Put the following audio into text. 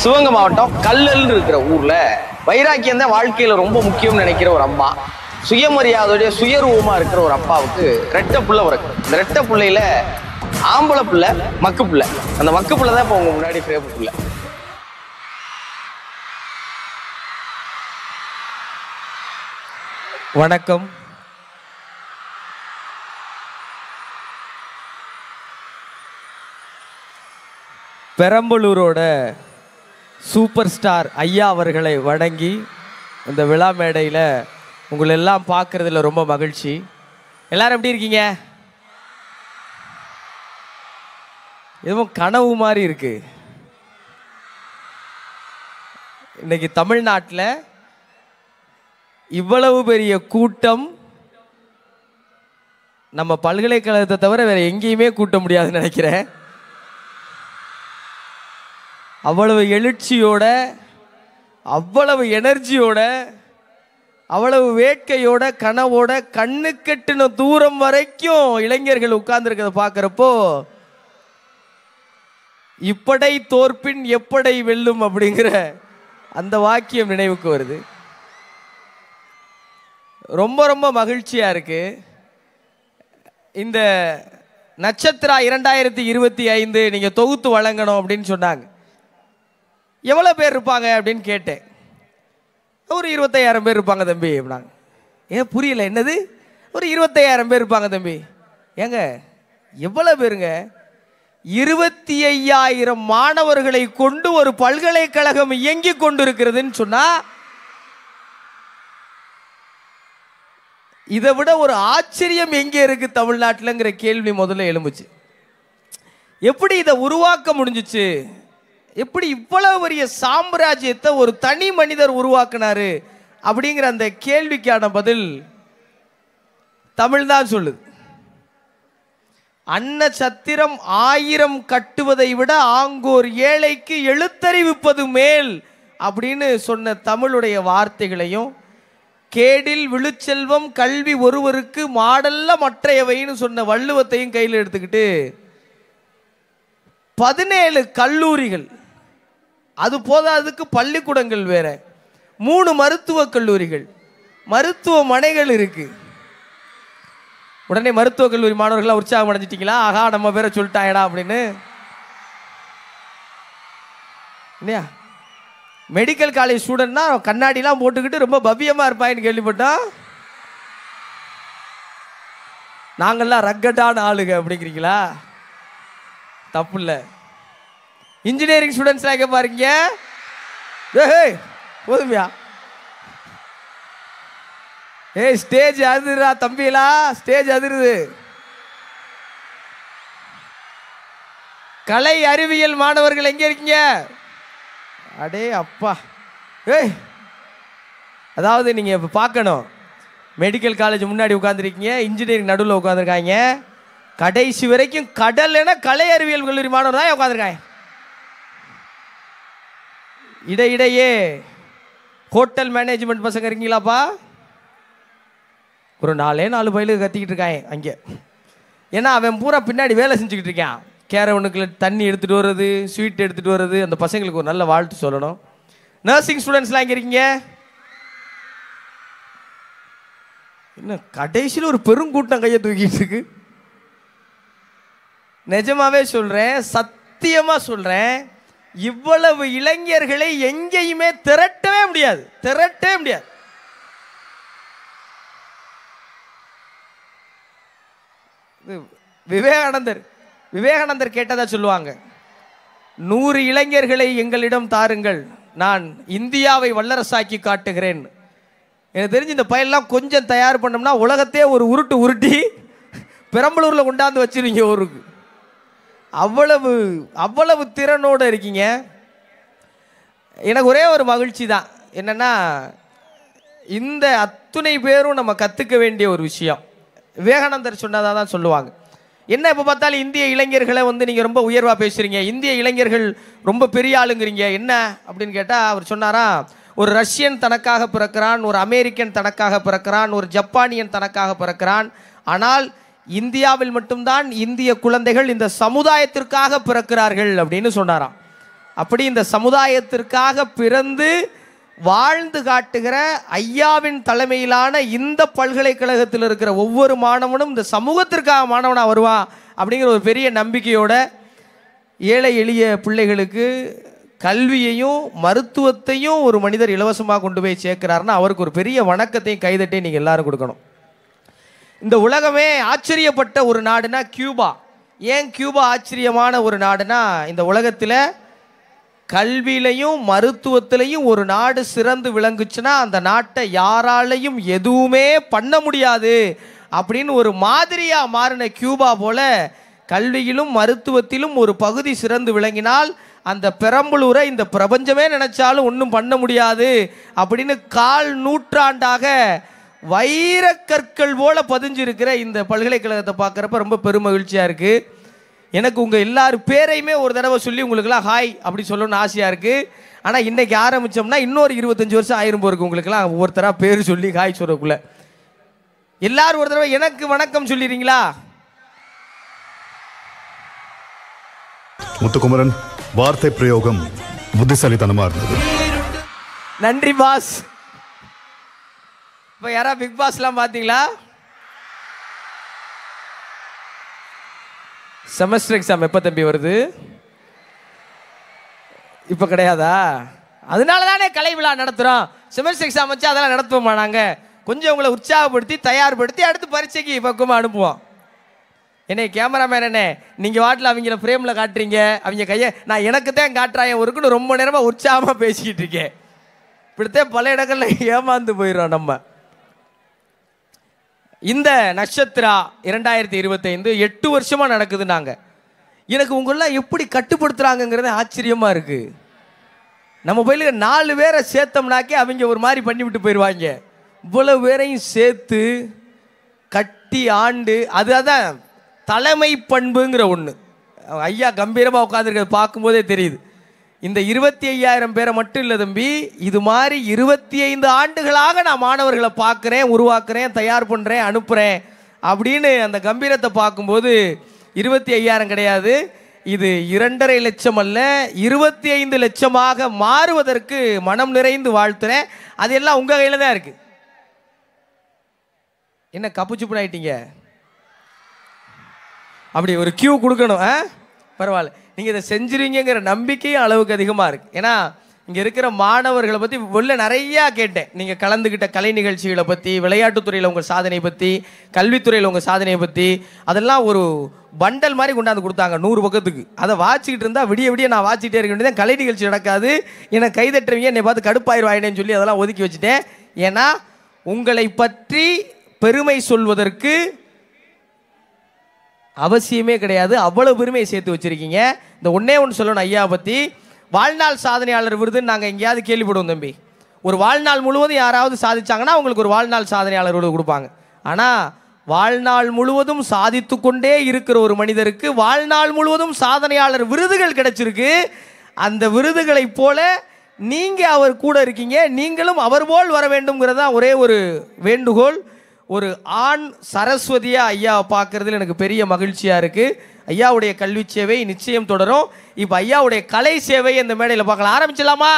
சிவகங்கை மாவட்டம் கல்லல்னு இருக்கிற ஊர்ல வைராக்கியம் தான் வாழ்க்கையில ரொம்ப முக்கியம்னு நினைக்கிற ஒரு அம்மா, சுயமரியாதையுடைய சுயரூபமா இருக்கிற ஒரு அப்பாவுக்கு ரெட்டை புள்ள பிறகு. இந்த ரெட்டை புள்ளையில ஆம்பளை பிள்ளை மக்கு பிள்ளை. அந்த மக்கு பிள்ளை தான் இப்போ உங்க முன்னாடி பிரேம பிள்ளை. வணக்கம். பெரம்பலூரோட சூப்பர் ஸ்டார் ஐயா அவர்களை வணங்கி இந்த விழா மேடையில் உங்களை எல்லாம் பார்க்குறதுல ரொம்ப மகிழ்ச்சி. எல்லாரும் எப்படி இருக்கீங்க? எதுவும் கனவு மாதிரி இருக்கு. இன்னைக்கு தமிழ்நாட்டில் இவ்வளவு பெரிய கூட்டம் நம்ம பல்கலைக்கழகத்தை தவிர வேற எங்கேயுமே கூட்ட முடியாதுன்னு நினைக்கிறேன். அவ்வளவு எழுச்சியோட, அவ்வளவு எனர்ஜியோட, அவ்வளவு வேட்கையோட, கனவோட, கண்ணு கெட்டின தூரம் வரைக்கும் இளைஞர்கள் உட்கார்ந்துருக்கிறத பார்க்குறப்போ இப்படை தோற்பின் எப்படை வெல்லும் அப்படிங்கிற அந்த வாக்கியம் நினைவுக்கு வருது. ரொம்ப ரொம்ப மகிழ்ச்சியாக இருக்கு. இந்த நட்சத்திரா 2025 நீங்கள் தொகுத்து வழங்கணும் அப்படின்னு சொன்னாங்க. எவ்வளோ பேர் இருப்பாங்க அப்படின்னு கேட்டேன். ஒரு 25,000 பேர் இருப்பாங்க தம்பி அப்படின்னாங்க. ஏன் புரியல, என்னது ஒரு 25,000 பேர் இருப்பாங்க தம்பி? ஏங்க எவ்வளோ பேருங்க? 25,000 மாணவர்களை கொண்டு ஒரு பல்கலைக்கழகம் இயங்கி கொண்டு இருக்கிறதுன்னு சொன்னா இதை விட ஒரு ஆச்சரியம் எங்கே இருக்கு தமிழ்நாட்டில்ங்கிற கேள்வி முதல்ல எழும்புச்சு. எப்படி இதை உருவாக்க முடிஞ்சிச்சு? எப்படி இவ்வளவு பெரிய சாம்ராஜ்யத்தை ஒரு தனி மனிதர் உருவாக்குனாரு அப்படிங்கிற அந்த கேள்விக்கான பதில் தமிழ் தான் சொல்லுது. அன்ன சத்திரம் 1000 கட்டுவதை விட ஆங்கோர் ஏழைக்கு எழுத்தறிவிப்பது மேல் அப்படின்னு சொன்ன தமிழுடைய வார்த்தைகளையும், கேடில் விழுச்செல்வம் கல்வி ஒருவருக்கு மாடல்ல மற்றையவைன்னு சொன்ன வள்ளுவத்தையும் கையில் எடுத்துக்கிட்டு 17 கல்லூரிகள், அது போதாதுக்கு பள்ளிக்கூடங்கள் வேற, 3 மருத்துவக் கல்லூரிகள், மருத்துவமனைகள் இருக்கு. உடனே மருத்துவக் கல்லூரி மாணவர்களாக உற்சாகம் அடைஞ்சிட்டீங்களா? ஆகா நம்ம பேரை சொல்லிட்டாயடா அப்படின்னு. இல்லையா? மெடிக்கல் காலேஜ் ஸ்டூடெண்ட்னா கண்ணாடிலாம் போட்டுக்கிட்டு ரொம்ப பவ்யமாக இருப்பாயின்னு கேள்விப்பட்டோம். நாங்கள்லாம் ரக்கட்டான ஆளுங்க அப்படிங்கிறீங்களா? தப்பு இல்லை. இன்ஜினியரிங் ஸ்டூடெண்ட்ஸ்லாம் எங்கே பாருங்க? போதுமையா? ஏய் ஸ்டேஜ் அதிருதா தம்பிலா, ஸ்டேஜ் அதிருது. கலை அறிவியல் மாணவர்கள் எங்கே இருக்கீங்க? அடே அப்பா. ஏய் அதாவது நீங்கள் இப்போ பார்க்கணும், மெடிக்கல் காலேஜ் முன்னாடி உட்காந்துருக்கீங்க, இன்ஜினியரிங் நடுவில் உட்காந்துருக்காங்க, கடைசி வரைக்கும் கடல் என கலை அறிவியல் கல்லூரி மாணவர் தான் உட்காந்துருக்காங்க. இடையிடையே ஹோட்டல் மேனேஜ்மெண்ட் பசங்க இருக்கீங்களாப்பா? ஒரு 4 பயிலுக்கு கத்திக்கிட்டு இருக்காங்க அங்கே. ஏன்னா அவன் பூரா பின்னாடி வேலை செஞ்சுக்கிட்டு இருக்கான். கேரவனுக்குள்ள தண்ணி எடுத்துகிட்டு வர்றது, ஸ்வீட் எடுத்துகிட்டு வர்றது. அந்த பசங்களுக்கு ஒரு நல்ல வாழ்த்து சொல்லணும். நர்சிங் ஸ்டூடெண்ட்ஸ்லாம் இங்கே இருக்கீங்க. இன்னும் கடைசியில் ஒரு பெருங்கூட்டம் கையை தூக்கிட்டு இருக்கு. நிஜமாவே சொல்கிறேன், சத்தியமாக சொல்கிறேன், இவ்வளவு இளைஞர்களை எங்கேயுமே திரட்டவே முடியாது, திரட்டவே முடியாது. விவேகானந்தர் கேட்டதா சொல்லுவாங்க, 100 இளைஞர்களை எங்களிடம் தாருங்கள், நான் இந்தியாவை வல்லரசாக்கி காட்டுகிறேன். எனக்கு தெரிஞ்சு இந்த பையெல்லாம் கொஞ்சம் தயார் பண்ணோம்னா உலகத்தையே ஒரு உருட்டு உருட்டி பெரம்பலூரில் கொண்டாந்து வச்சிருவீங்க ஊருக்கு. அவ்வளவு அவ்வளவு திறனோடு இருக்கீங்க. எனக்கு ஒரே ஒரு மகிழ்ச்சி தான், என்னென்னா இந்த அத்துணை பேரும் நம்ம கற்றுக்க வேண்டிய ஒரு விஷயம். விவேகானந்தர் சொன்னதாக தான் சொல்லுவாங்க. என்ன இப்போ பார்த்தாலும் இந்திய இளைஞர்களை நீங்கள் ரொம்ப உயர்வாக பேசுகிறீங்க, இந்திய இளைஞர்கள் ரொம்ப பெரிய ஆளுங்கிறீங்க, என்ன அப்படின்னு கேட்டால் அவர் சொன்னாரா, ஒரு ரஷ்யன் தனக்காக பிறக்கிறான், ஒரு அமெரிக்கன் தனக்காக பிறக்கிறான், ஒரு ஜப்பானியன் தனக்காக பிறக்கிறான், ஆனால் இந்தியாவில் மட்டும்தான் இந்திய குழந்தைகள் இந்த சமுதாயத்திற்காக பிறக்கிறார்கள் அப்படின்னு சொன்னாராம். அப்படி இந்த சமுதாயத்திற்காக பிறந்து வாழ்ந்து காட்டுகிற ஐயாவின் தலைமையிலான இந்த பல்கலைக்கழகத்தில் இருக்கிற ஒவ்வொரு மாணவனும் இந்த சமூகத்திற்காக மாணவனாக வருவான் அப்படிங்கிற ஒரு பெரிய நம்பிக்கையோட ஏழை எளிய பிள்ளைகளுக்கு கல்வியையும் மருத்துவத்தையும் ஒரு மனிதர் இலவசமாக கொண்டு போய் சேர்க்கிறாருன்னா அவருக்கு ஒரு பெரிய வணக்கத்தையும் கைதட்டையும் நீங்கள் எல்லாரும் கொடுக்கணும். இந்த உலகமே ஆச்சரியப்பட்ட ஒரு நாடுனா கியூபா. ஏன் கியூபா ஆச்சரியமான ஒரு நாடுனா, இந்த உலகத்தில் கல்வியிலையும் மருத்துவத்திலையும் ஒரு நாடு சிறந்து விளங்குச்சுன்னா அந்த நாட்டை யாராலையும் எதுவுமே பண்ண முடியாது அப்படின்னு ஒரு மாதிரியாக மாறின கியூபா போல கல்வியிலும் மருத்துவத்திலும் ஒரு பகுதி சிறந்து விளங்கினால் அந்த பெரம்பலூரை இந்த பிரபஞ்சமே நினைச்சாலும் ஒன்றும் பண்ண முடியாது அப்படின்னு 1/4 நூற்றாண்டாக வைரக்கற்கள் போல பதிஞ்சிருக்கிற இந்த பல்கலைக்கழகத்தை பார்க்குறப்ப ரொம்ப பெருமகிழ்ச்சியாக இருக்குது. எனக்கு உங்கள் எல்லார் பேரையுமே ஒரு தடவை சொல்லி உங்களுக்கெல்லாம் ஹாய் அப்படி சொல்லணும்னு ஆசையாக இருக்குது. ஆனால் இன்றைக்கி ஆரம்பித்தோம்னா இன்னொரு 25 வருஷம் ஆயிரம் போருக்கு உங்களுக்கெல்லாம் ஒவ்வொருத்தராக பேர் சொல்லி ஹாய் சொல்கிறக்குள்ள. எல்லாரும் ஒரு தடவை எனக்கு வணக்கம் சொல்லிடுறீங்களா? முத்துக்குமரன், வார்த்தை பிரயோகம் புத்திசாலித்தனமாக இருந்தது. நன்றி பாஸ். இப்போ யாரா பிக் பாஸ்லாம் பார்த்தீங்களா? செமஸ்டர் எக்ஸாம் எப்போ தம்பி வருது? இப்போ கிடையாதா? அதனால தானே கலை விழா நடத்துகிறோம். செமஸ்டர் எக்ஸாம் வச்சு அதெல்லாம் நடத்துவோமா? நாங்கள் கொஞ்சம் உங்களை உற்சாகப்படுத்தி தயார்படுத்தி அடுத்து பரீட்சைக்கு பக்குவமாக அனுப்புவோம். என்னை கேமராமேன் என்ன நீங்கள் வாட்டில் அவங்கள ஃப்ரேமில் காட்டுறீங்க, அவங்க கையை நான் எனக்கு தான் காட்டுறாங்க ஒருக்குன்னு ரொம்ப நேரமாக உற்சாகமாக பேசிக்கிட்டு இருக்கேன். இப்படித்தான் பல இடங்களில் ஏமாந்து போயிடும் நம்ம. இந்த நட்சத்திரா 2025 8 வருஷமாக நடக்குது. நாங்கள் எனக்கு உங்களெலாம் எப்படி கட்டுப்படுத்துகிறாங்கங்கிறது ஆச்சரியமாக இருக்குது. நம்ம போயில 4 பேரை சேர்த்தோம்னாக்கே அவங்க ஒரு மாதிரி பண்ணி விட்டு போயிடுவாங்க. இவ்வளவு பேரையும் சேர்த்து கட்டி ஆண்டு அதான் தலைமை பண்புங்கிற ஒன்று. ஐயா கம்பீரமாக உட்காந்துருக்கிறது பார்க்கும்போதே தெரியுது. இந்த 25,000 பேரை மட்டும் இல்லை தம்பி, இது மாதிரி 25 ஆண்டுகளாக நான் மாணவர்களை பார்க்குறேன், உருவாக்குறேன், தயார் பண்ணுறேன், அனுப்புகிறேன் அப்படின்னு அந்த கம்பீரத்தை பார்க்கும்போது 25,000 கிடையாது, இது 2.5 லட்சம் அல்ல 25 லட்சமாக மாறுவதற்கு மனம் நிறைந்து வாழ்த்துறேன். அது எல்லாம் உங்கள் கையில் தான் இருக்குது. என்ன கப்புச்சுப்புன்னு ஆயிட்டீங்க? அப்படி ஒரு கியூ கொடுக்கணும். பரவாயில்ல, நீங்கள் இதை செஞ்சுருவீங்கிற நம்பிக்கையும் அளவுக்கு அதிகமாக இருக்குது. ஏன்னா இங்கே இருக்கிற மாணவர்களை பற்றி உள்ள நிறையா கேட்டேன். நீங்கள் கலந்துக்கிட்ட கலை நிகழ்ச்சிகளை பற்றி, விளையாட்டுத்துறையில் உங்கள் சாதனை பற்றி, கல்வித்துறையில் உங்கள் சாதனையை பற்றி, அதெல்லாம் ஒரு பண்டல் மாதிரி கொண்டாந்து கொடுத்தாங்க 100 பக்கத்துக்கு. அதை வாசிக்கிட்டு இருந்தால் விடிய விடிய நான் வாசிக்கிட்டே இருக்க வேண்டியதான். கலை நிகழ்ச்சி நடக்காது, என்னை கைதட்டுறவங்க என்னை பார்த்து கடுப்பாயிருவாயினேன்னு சொல்லி அதெல்லாம் ஒதுக்கி வச்சுட்டேன். ஏன்னா உங்களை பற்றி பெருமை சொல்வதற்கு அவசியமே கிடையாது. அவ்வளவு பெருமையை சேர்த்து வச்சுருக்கீங்க. இந்த ஒன்றே ஒன்று சொல்லணும் ஐயா பற்றி, வாழ்நாள் சாதனையாளர் விருதுன்னு நாங்கள் எங்கேயாவது கேள்விப்படுவோம் தம்பி. ஒரு வாழ்நாள் முழுவதும் யாராவது சாதிச்சாங்கன்னா அவங்களுக்கு ஒரு வாழ்நாள் சாதனையாளர் விருது கொடுப்பாங்க. ஆனால் வாழ்நாள் முழுவதும் சாதித்து கொண்டே இருக்கிற ஒரு மனிதருக்கு வாழ்நாள் முழுவதும் சாதனையாளர் விருதுகள் கிடைச்சிருக்கு. அந்த விருதுகளைப் போல நீங்கள் அவர் கூட இருக்கீங்க, நீங்களும் அவர் போல் வர வேண்டும்ங்கிறது தான் ஒரே ஒரு வேண்டுகோள். ஒரு ஆண் சரஸ்வதியாக ஐயாவை பார்க்குறதுல எனக்கு பெரிய மகிழ்ச்சியாக இருக்குது. ஐயாவுடைய கல்வி சேவை நிச்சயம் தொடரும். இப்போ ஐயாவுடைய கலை சேவை இந்த மேடையில் பார்க்கலாம். ஆரம்பிச்சிடலாமா?